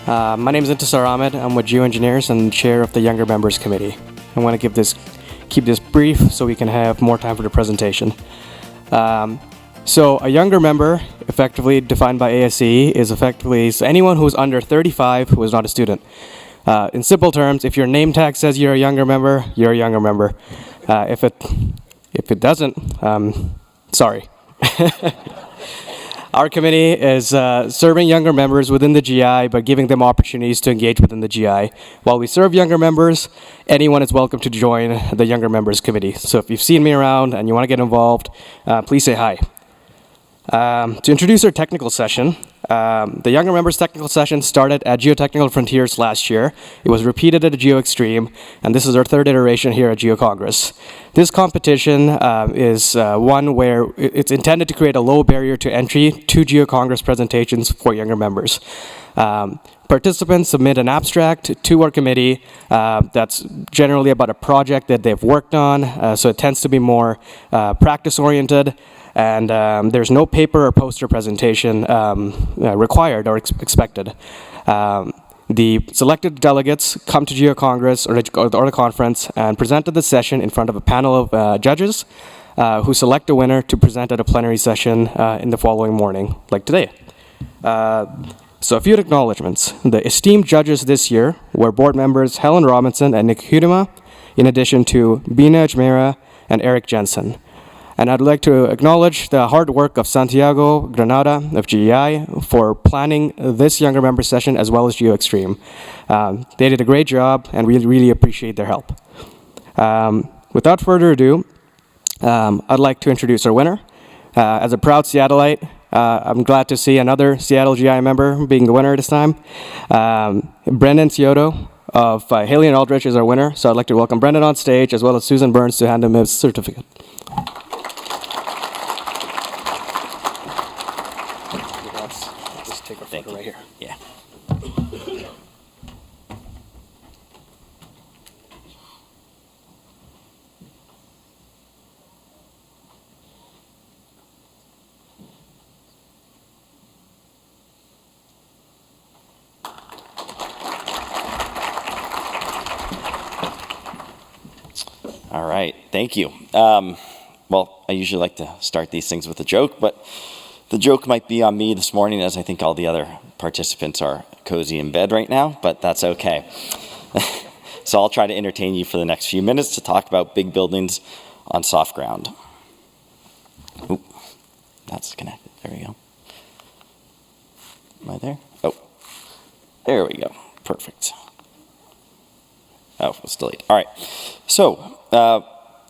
My name is Intisar Ahmed. I'm with Geo-Engineers and chair of the Younger Members Committee. I want to keep this brief so we can have more time for the presentation. So a younger member, effectively defined by ASCE, is effectively anyone who is under 35 who is not a student. In simple terms, if your name tag says you're a younger member, you're a younger member. If it doesn't, sorry. Our committee is serving younger members within the GI by giving them opportunities to engage within the GI. While we serve younger members, anyone is welcome to join the Younger Members Committee. So if you've seen me around and you want to get involved, please say hi. To introduce our technical session, the Younger Members technical session started at Geotechnical Frontiers last year. It was repeated at Geo Extreme, and this is our third iteration here at Geo-Congress. This competition is one where it's intended to create a low barrier to entry to Geo-Congress presentations for younger members. Participants submit an abstract to our committee that's generally about a project that they've worked on, so it tends to be more practice-oriented. And there's no paper or poster presentation required or expected. The selected delegates come to Geo-Congress or the conference and present at the session in front of a panel of judges who select a winner to present at a plenary session in the following morning, like today. So a few acknowledgements. The esteemed judges this year were board members Helen Robinson and Nick Hudema, in addition to Bina Ajmera and Eric Jensen. And I'd like to acknowledge the hard work of Santiago Granada of GEI for planning this younger member session as well as Geo Extreme. They did a great job and we really appreciate their help. Without further ado, I'd like to introduce our winner. As a proud Seattleite, I'm glad to see another Seattle GI member being the winner this time. Brendan Cioto of Haley & Aldrich is our winner, so I'd like to welcome Brendan on stage as well as Susan Burns to hand him his certificate. Take a photo right here. Yeah. All right, thank you. Well, I usually like to start these things with a joke, but the joke might be on me this morning, as I think all the other participants are cozy in bed right now, but that's okay. So I'll try to entertain you for the next few minutes to talk about big buildings on soft ground. Oop, that's connected. There we go. Am I there? Oh, there we go. Perfect. Oh, it was delayed. All right. So,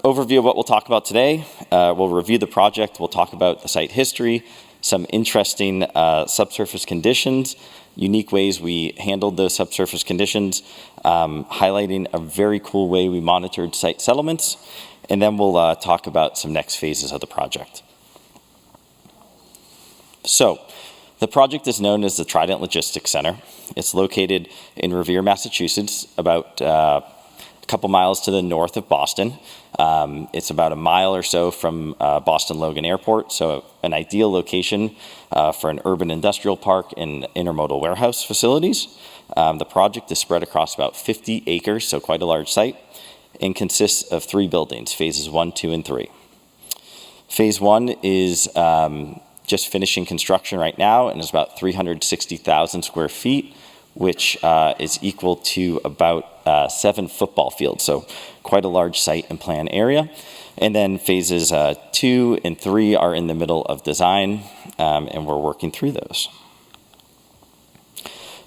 overview of what we'll talk about today. We'll review the project. We'll talk about the site history, some interesting subsurface conditions, unique ways we handled those subsurface conditions, highlighting a very cool way we monitored site settlements, and then we'll talk about some next phases of the project. So, the project is known as the Trident Logistics Center. It's located in Revere, Massachusetts, about a couple miles to the north of Boston. It's about a mile or so from Boston Logan Airport, so an ideal location for an urban industrial park and intermodal warehouse facilities. The project is spread across about 50 acres, so quite a large site, and consists of 3 buildings, phases 1, 2, and 3. Phase 1 is just finishing construction right now and is about 360,000 square feet, which is equal to about 7 football fields, so quite a large site and plan area. And then phases 2 and 3 are in the middle of design, and we're working through those.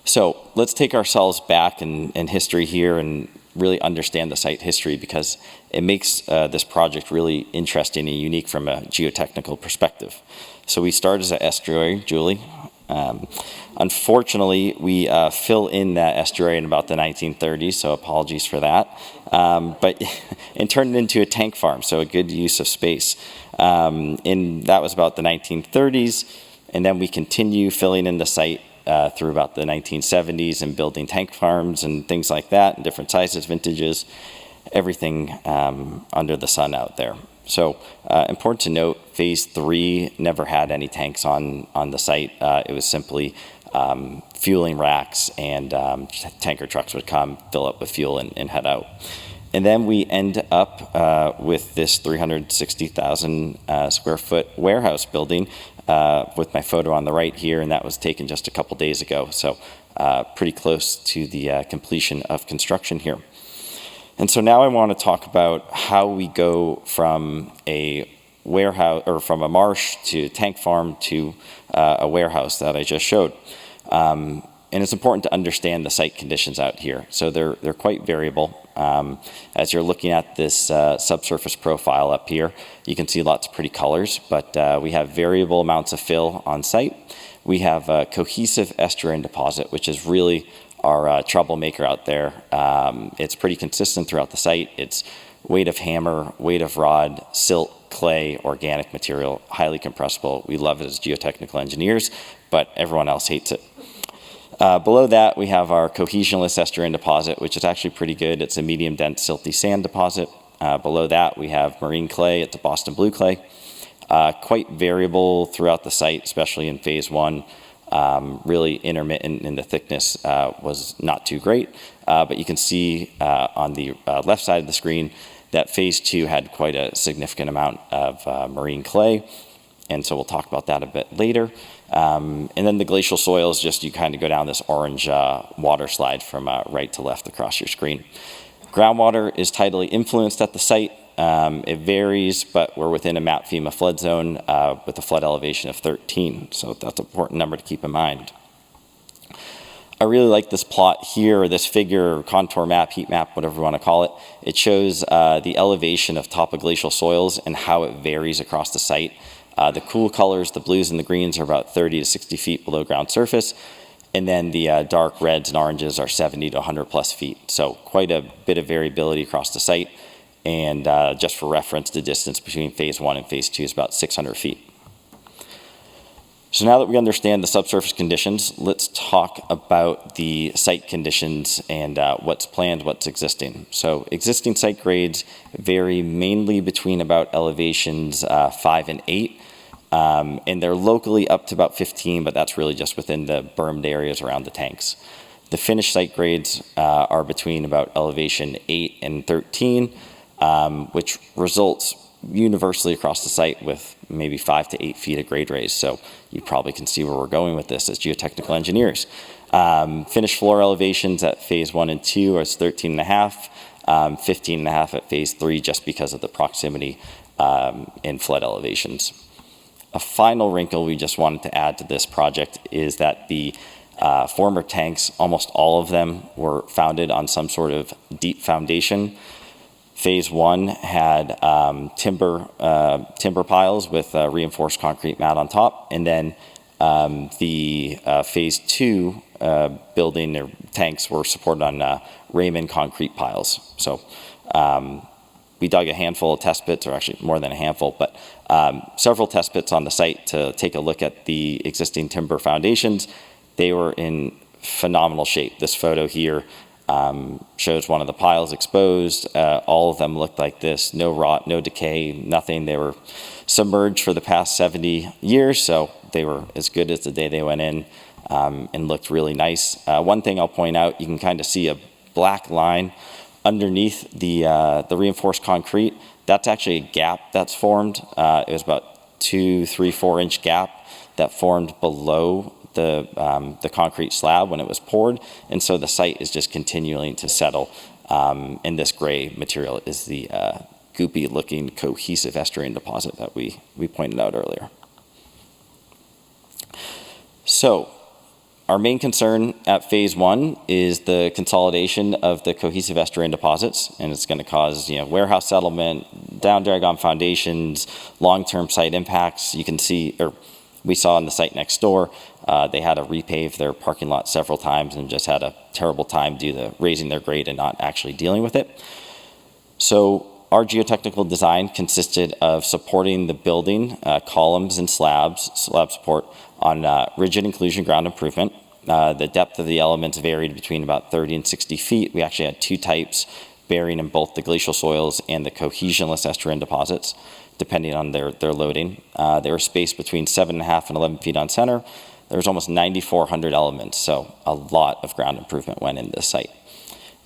So let's take ourselves back in history here and really understand the site history, because it makes this project really interesting and unique from a geotechnical perspective. So we start as an estuary, Julie. Unfortunately, we fill in that estuary in about the 1930s, so apologies for that. And turned it into a tank farm, so a good use of space. And that was about the 1930s, and then we continue filling in the site through about the 1970s and building tank farms and things like that, in different sizes, vintages, everything under the sun out there. So important to note, phase 3 never had any tanks on the site. It was simply fueling racks, and tanker trucks would come, fill up with fuel, and head out. And then we end up with this 360,000 square foot warehouse building with my photo on the right here, and that was taken just a couple days ago. So pretty close to the completion of construction here. And so now I want to talk about how we go from a warehouse, or from a marsh to tank farm to a warehouse that I just showed. And it's important to understand the site conditions out here. So they're quite variable. As you're looking at this subsurface profile up here, you can see lots of pretty colors, but we have variable amounts of fill on site. We have a cohesive estuarine deposit, which is really our troublemaker out there. It's pretty consistent throughout the site. It's weight of hammer, weight of rod, silt, clay, organic material, highly compressible. We love it as geotechnical engineers, but everyone else hates it. Below that, we have our cohesionless estuarine deposit, which is actually pretty good. It's a medium dense silty sand deposit. Below that, we have marine clay. It's a Boston blue clay. Quite variable throughout the site, especially in phase one. Really intermittent, and the thickness was not too great. But you can see on the left side of the screen that phase two had quite a significant amount of marine clay. And so we'll talk about that a bit later. And then the glacial soils, just you kind of go down this orange water slide from right to left across your screen. Groundwater is tidally influenced at the site. It varies, but we're within a MAP FEMA flood zone with a flood elevation of 13. So that's an important number to keep in mind. I really like this plot here, or this figure, contour map, heat map, whatever you want to call it. It shows the elevation of topoglacial soils and how it varies across the site. The cool colors, the blues and the greens, are about 30 to 60 feet below ground surface. And then the dark reds and oranges are 70 to 100 plus feet. So quite a bit of variability across the site. And just for reference, the distance between phase one and phase two is about 600 feet. So now that we understand the subsurface conditions, let's talk about the site conditions and what's planned, what's existing. So existing site grades vary mainly between about elevations 5 and 8. And they're locally up to about 15, but that's really just within the bermed areas around the tanks. The finished site grades are between about elevation 8 and 13, which results universally across the site with maybe 5 to 8 feet of grade raise. So you probably can see where we're going with this as geotechnical engineers. Finished floor elevations at phase 1 and 2 are 13.5, 15.5 at phase 3, just because of the proximity in flood elevations. A final wrinkle we just wanted to add to this project is that the former tanks, almost all of them were founded on some sort of deep foundation. Phase 1 had timber piles with reinforced concrete mat on top, and then the phase 2 building or tanks were supported on Raymond concrete piles. So we dug a handful of test pits, or actually more than a handful, but several test pits on the site to take a look at the existing timber foundations. They were in phenomenal shape. This photo here shows one of the piles exposed. All of them looked like this, no rot, no decay, nothing. They were submerged for the past 70 years, so they were as good as the day they went in, and looked really nice. One thing I'll point out, you can kind of see a black line underneath the reinforced concrete. That's actually a gap that's formed. It was about 2, 3, 4 inch gap that formed below the concrete slab when it was poured, and so the site is just continuing to settle. And this gray material is the goopy looking cohesive estuarine deposit that we pointed out earlier. So our main concern at phase 1 is the consolidation of the cohesive estuarine deposits, and it's going to cause warehouse settlement, down drag on foundations, long-term site impacts. You can see, or we saw on the site next door, they had to repave their parking lot several times and just had a terrible time due to raising their grade and not actually dealing with it. So our geotechnical design consisted of supporting the building, columns and slab support on rigid inclusion ground improvement. The depth of the elements varied between about 30 and 60 feet. We actually had 2 types bearing in both the glacial soils and the cohesionless estuarine deposits, depending on their loading. They were spaced between 7.5 and 11 feet on center. there was almost 9,400 elements, so a lot of ground improvement went into this site.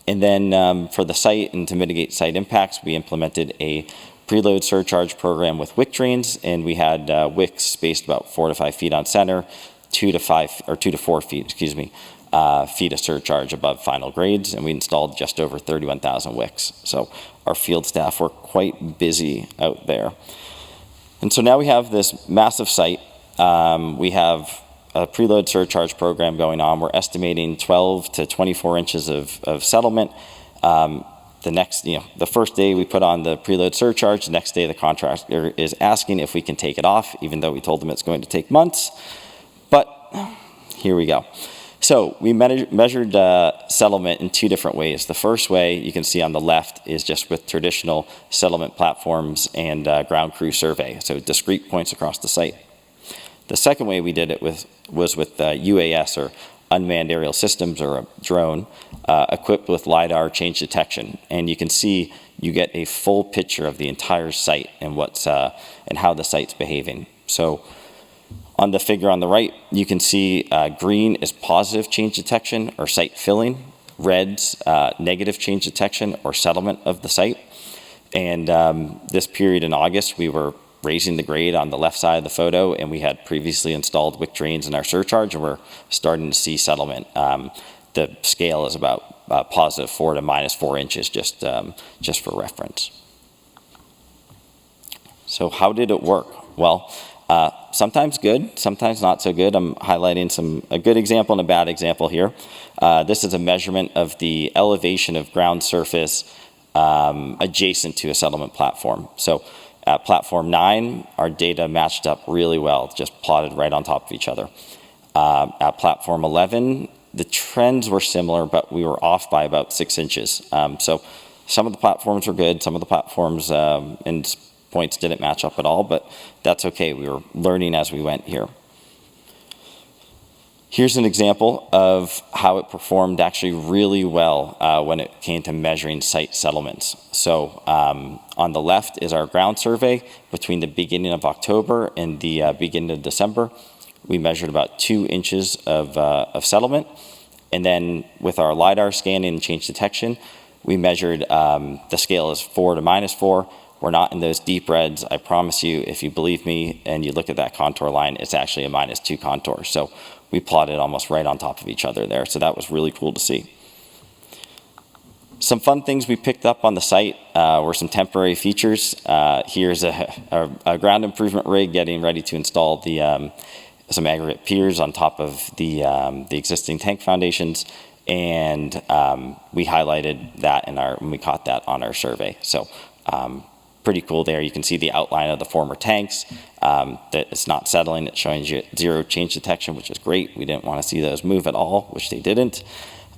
And then for the site and to mitigate site impacts, we implemented a preload surcharge program with wick drains, and we had wicks spaced about 4 to 5 feet on center, 2 to 4 feet, feet of surcharge above final grades, and we installed just over 31,000 wicks. So our field staff were quite busy out there. And so now we have this massive site. We have a preload surcharge program going on. We're estimating 12 to 24 inches of settlement. The first day we put on the preload surcharge, the next day the contractor is asking if we can take it off, even though we told them it's going to take months. But here we go. So we measured settlement in 2 different ways. The first way you can see on the left is just with traditional settlement platforms and ground crew survey, so discrete points across the site. The second way we did it was with UAS, or unmanned aerial systems, or a drone equipped with LiDAR change detection. And you can see you get a full picture of the entire site and and how the site's behaving. So on the figure on the right, you can see green is positive change detection or site filling, red's negative change detection or settlement of the site. And this period in August, we were raising the grade on the left side of the photo, and we had previously installed wick drains in our surcharge, and we're starting to see settlement. The scale is about positive 4 to minus 4 inches, just for reference. So how did it work? Well, sometimes good, sometimes not so good. I'm highlighting a good example and a bad example here. This is a measurement of the elevation of ground surface adjacent to a settlement platform. So at platform 9, our data matched up really well, just plotted right on top of each other. At platform 11, the trends were similar, but we were off by about 6 inches. So some of the platforms were good, some of the platforms and points didn't match up at all, but that's okay. We were learning as we went here. Here's an example of how it performed actually really well when it came to measuring site settlements. So on the left is our ground survey between the beginning of October and the beginning of December. We measured about 2 inches of settlement. And then with our LiDAR scanning and change detection, we measured the scale is 4 to minus 4. We're not in those deep reds. I promise you, if you believe me and you look at that contour line, it's actually a -2 contour. So we plotted almost right on top of each other there. So that was really cool to see. Some fun things we picked up on the site were some temporary features. Here's a ground improvement rig getting ready to install some aggregate piers on top of the existing tank foundations. And we highlighted that when we caught that on our survey. So pretty cool there. You can see the outline of the former tanks. That it's not settling. It's showing you 0 change detection, which is great. We didn't want to see those move at all, which they didn't.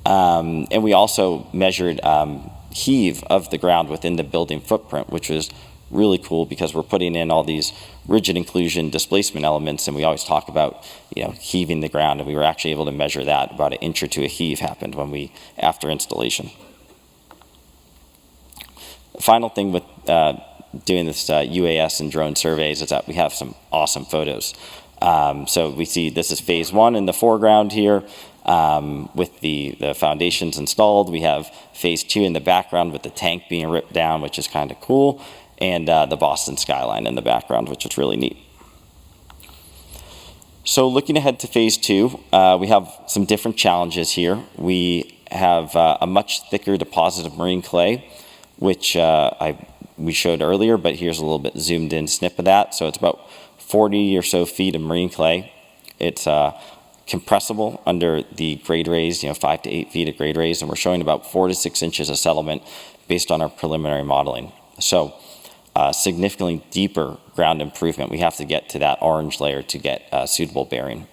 And we also measured heave of the ground within the building footprint, which was really cool because we're putting in all these rigid inclusion displacement elements, and we always talk about heaving the ground, and we were actually able to measure that. About 1 inch or 2 a heave happened after installation. The final thing with doing this UAS and drone surveys is that we have some awesome photos. So we see this is phase 1 in the foreground here with the foundations installed. We have phase 2 in the background with the tank being ripped down, which is kind of cool, and the Boston skyline in the background, which is really neat. So looking ahead to phase 2, we have some different challenges here. We have a much thicker deposit of marine clay, which we showed earlier, but here's a little bit zoomed in snip of that. So it's about 40 or so feet of marine clay. It's compressible under the grade raise, 5 to 8 feet of grade raise, and we're showing about 4 to 6 inches of settlement based on our preliminary modeling. So significantly deeper ground improvement. We have to get to that orange layer to get suitable bearing.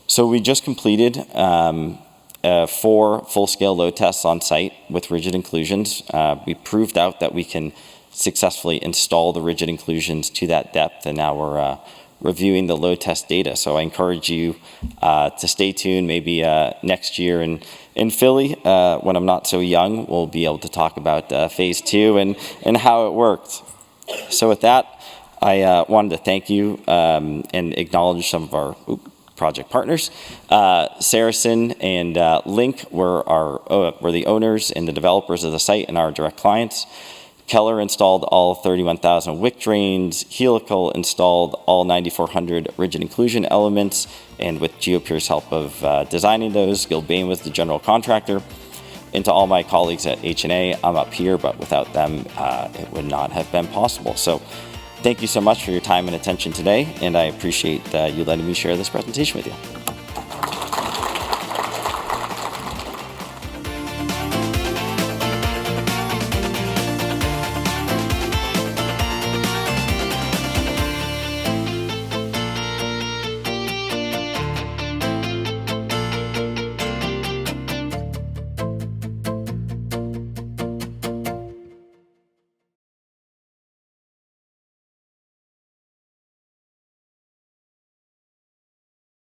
So we just completed 4 full-scale load tests on site with rigid inclusions. We proved out that we can successfully install the rigid inclusions to that depth, and now we're reviewing the load test data. So I encourage you to stay tuned. Maybe next year in Philly, when I'm not so young, we'll be able to talk about phase 2 and how it worked. So with that, I wanted to thank you and acknowledge some of our project partners. Saracen and Link were the owners and the developers of the site and our direct clients. Keller installed all 31,000 wick drains. Helical installed all 9,400 rigid inclusion elements, and with GeoPure's help of designing those, Gilbane was the general contractor. And to all my colleagues at H&A, I'm up here, but without them, it would not have been possible. So thank you so much for your time and attention today, and I appreciate you letting me share this presentation with you.